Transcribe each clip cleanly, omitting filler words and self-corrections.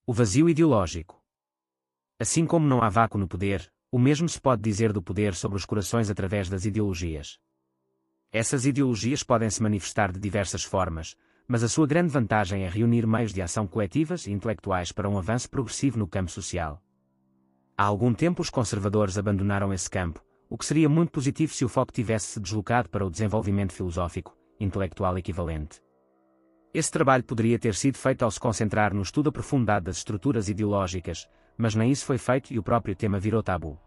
O vazio ideológico. Assim como não há vácuo no poder, o mesmo se pode dizer do poder sobre os corações através das ideologias. Essas ideologias podem se manifestar de diversas formas, mas a sua grande vantagem é reunir meios de ação coletivas e intelectuais para um avanço progressivo no campo social. Há algum tempo os conservadores abandonaram esse campo, o que seria muito positivo se o foco tivesse se deslocado para o desenvolvimento filosófico, intelectual equivalente. Esse trabalho poderia ter sido feito ao se concentrar no estudo aprofundado das estruturas ideológicas, mas nem isso foi feito e o próprio tema virou tabu.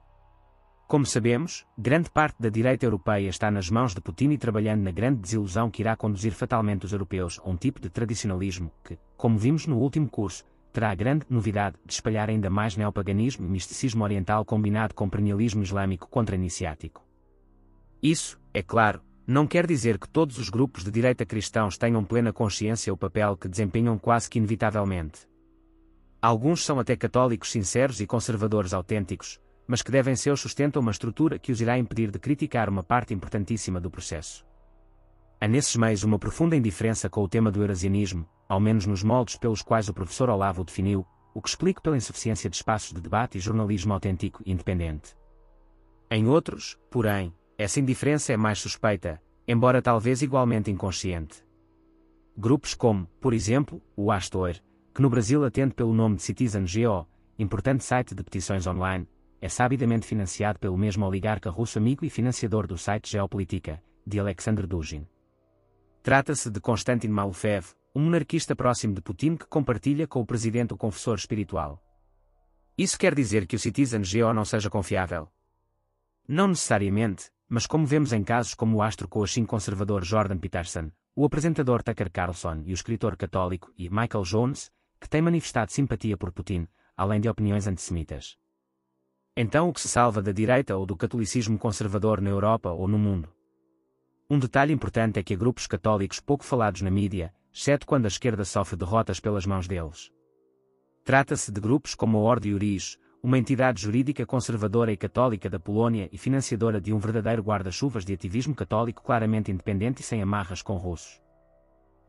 Como sabemos, grande parte da direita europeia está nas mãos de Putin e trabalhando na grande desilusão que irá conduzir fatalmente os europeus a um tipo de tradicionalismo que, como vimos no último curso, terá a grande novidade de espalhar ainda mais neopaganismo e misticismo oriental combinado com perennialismo islâmico contra-iniciático. Isso, é claro, não quer dizer que todos os grupos de direita cristãos tenham plena consciência o papel que desempenham quase que inevitavelmente. Alguns são até católicos sinceros e conservadores autênticos, mas que devem ser sustentam uma estrutura que os irá impedir de criticar uma parte importantíssima do processo. Há nesses meios uma profunda indiferença com o tema do eurasianismo, ao menos nos moldes pelos quais o professor Olavo o definiu, o que explica pela insuficiência de espaços de debate e jornalismo autêntico e independente. Em outros, porém, essa indiferença é mais suspeita, embora talvez igualmente inconsciente. Grupos como, por exemplo, o Astor, que no Brasil atende pelo nome de Citizen.go, importante site de petições online, é sabidamente financiado pelo mesmo oligarca russo amigo e financiador do site Geopolitica, de Alexander Dugin. Trata-se de Konstantin Malofev, um monarquista próximo de Putin que compartilha com o presidente o confessor espiritual. Isso quer dizer que o Citizen.go não seja confiável? Não necessariamente, mas como vemos em casos como o astro-coaching conservador Jordan Peterson, o apresentador Tucker Carlson e o escritor católico e Michael Jones, que têm manifestado simpatia por Putin, além de opiniões antissemitas. Então o que se salva da direita ou do catolicismo conservador na Europa ou no mundo? Um detalhe importante é que há grupos católicos pouco falados na mídia, exceto quando a esquerda sofre derrotas pelas mãos deles. Trata-se de grupos como a Ordem Iuris, uma entidade jurídica conservadora e católica da Polónia e financiadora de um verdadeiro guarda-chuvas de ativismo católico claramente independente e sem amarras com russos.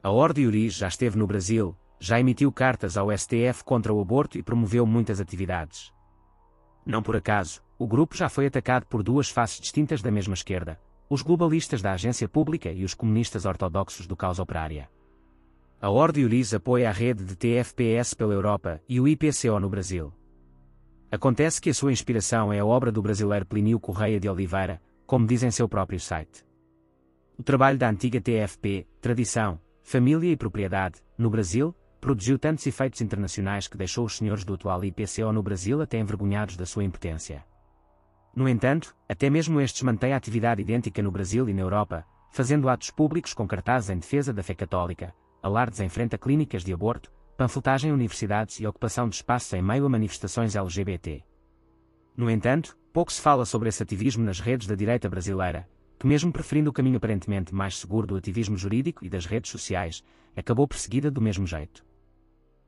A Ordem Iuris já esteve no Brasil, já emitiu cartas ao STF contra o aborto e promoveu muitas atividades. Não por acaso, o grupo já foi atacado por duas faces distintas da mesma esquerda, os globalistas da agência pública e os comunistas ortodoxos do causa operária. A Ordem Iuris apoia a rede de TFPS pela Europa e o IPCO no Brasil. Acontece que a sua inspiração é a obra do brasileiro Plínio Correia de Oliveira, como diz em seu próprio site. O trabalho da antiga TFP, Tradição, Família e Propriedade, no Brasil, produziu tantos efeitos internacionais que deixou os senhores do atual IPCO no Brasil até envergonhados da sua impotência. No entanto, até mesmo estes mantêm a atividade idêntica no Brasil e na Europa, fazendo atos públicos com cartazes em defesa da fé católica, alardes em frente a clínicas de aborto, panfletagem em universidades e ocupação de espaços em meio a manifestações LGBT. No entanto, pouco se fala sobre esse ativismo nas redes da direita brasileira, que mesmo preferindo o caminho aparentemente mais seguro do ativismo jurídico e das redes sociais, acabou perseguida do mesmo jeito.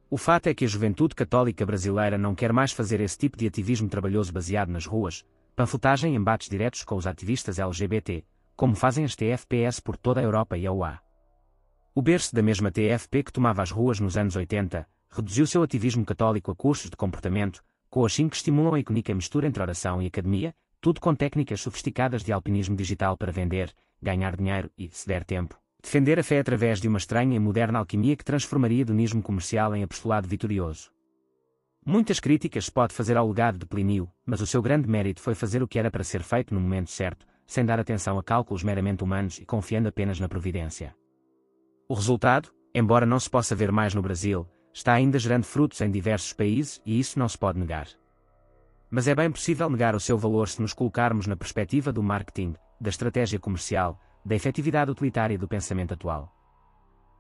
O fato é que a juventude católica brasileira não quer mais fazer esse tipo de ativismo trabalhoso baseado nas ruas, panfletagem em embates diretos com os ativistas LGBT, como fazem as TFPS por toda a Europa e a UA. O berço da mesma TFP que tomava as ruas nos anos 80, reduziu seu ativismo católico a cursos de comportamento, coaching que estimulam a icônica mistura entre oração e academia, tudo com técnicas sofisticadas de alpinismo digital para vender, ganhar dinheiro e, se der tempo, defender a fé através de uma estranha e moderna alquimia que transformaria hedonismo comercial em apostolado vitorioso. Muitas críticas se pode fazer ao legado de Plínio, mas o seu grande mérito foi fazer o que era para ser feito no momento certo, sem dar atenção a cálculos meramente humanos e confiando apenas na providência. O resultado, embora não se possa ver mais no Brasil, está ainda gerando frutos em diversos países e isso não se pode negar. Mas é bem possível negar o seu valor se nos colocarmos na perspectiva do marketing, da estratégia comercial, da efetividade utilitária do pensamento atual.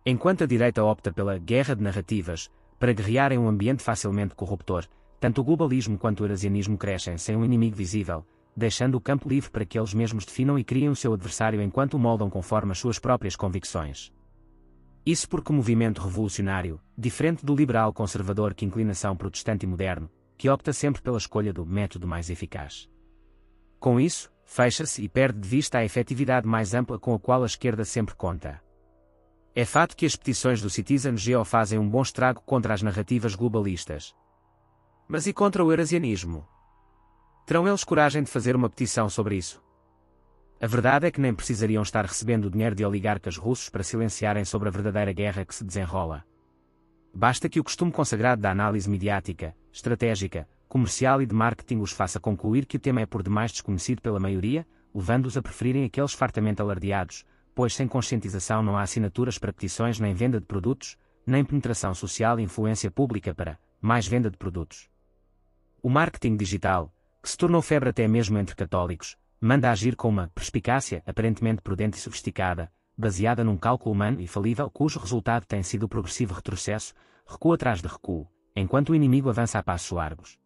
Enquanto a direita opta pela guerra de narrativas, para guerrear em um ambiente facilmente corruptor, tanto o globalismo quanto o eurasianismo crescem sem um inimigo visível, deixando o campo livre para que eles mesmos definam e criem o seu adversário enquanto o moldam conforme as suas próprias convicções. Isso porque o movimento revolucionário, diferente do liberal conservador que inclinação protestante e moderno, que opta sempre pela escolha do método mais eficaz. Com isso, fecha-se e perde de vista a efetividade mais ampla com a qual a esquerda sempre conta. É fato que as petições do Citizen Geo fazem um bom estrago contra as narrativas globalistas. Mas e contra o eurasianismo? Terão eles coragem de fazer uma petição sobre isso? A verdade é que nem precisariam estar recebendo dinheiro de oligarcas russos para silenciarem sobre a verdadeira guerra que se desenrola. Basta que o costume consagrado da análise midiática, estratégica, comercial e de marketing os faça concluir que o tema é por demais desconhecido pela maioria, levando-os a preferirem aqueles fartamente alardeados, pois sem conscientização não há assinaturas para petições nem venda de produtos, nem penetração social e influência pública para mais venda de produtos. O marketing digital, que se tornou febre até mesmo entre católicos, manda agir com uma perspicácia aparentemente prudente e sofisticada, baseada num cálculo humano e falível cujo resultado tem sido o progressivo retrocesso, recuo atrás de recuo, enquanto o inimigo avança a passos largos.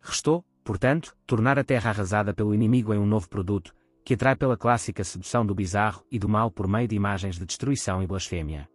Restou, portanto, tornar a terra arrasada pelo inimigo em um novo produto, que atrai pela clássica sedução do bizarro e do mal por meio de imagens de destruição e blasfêmia.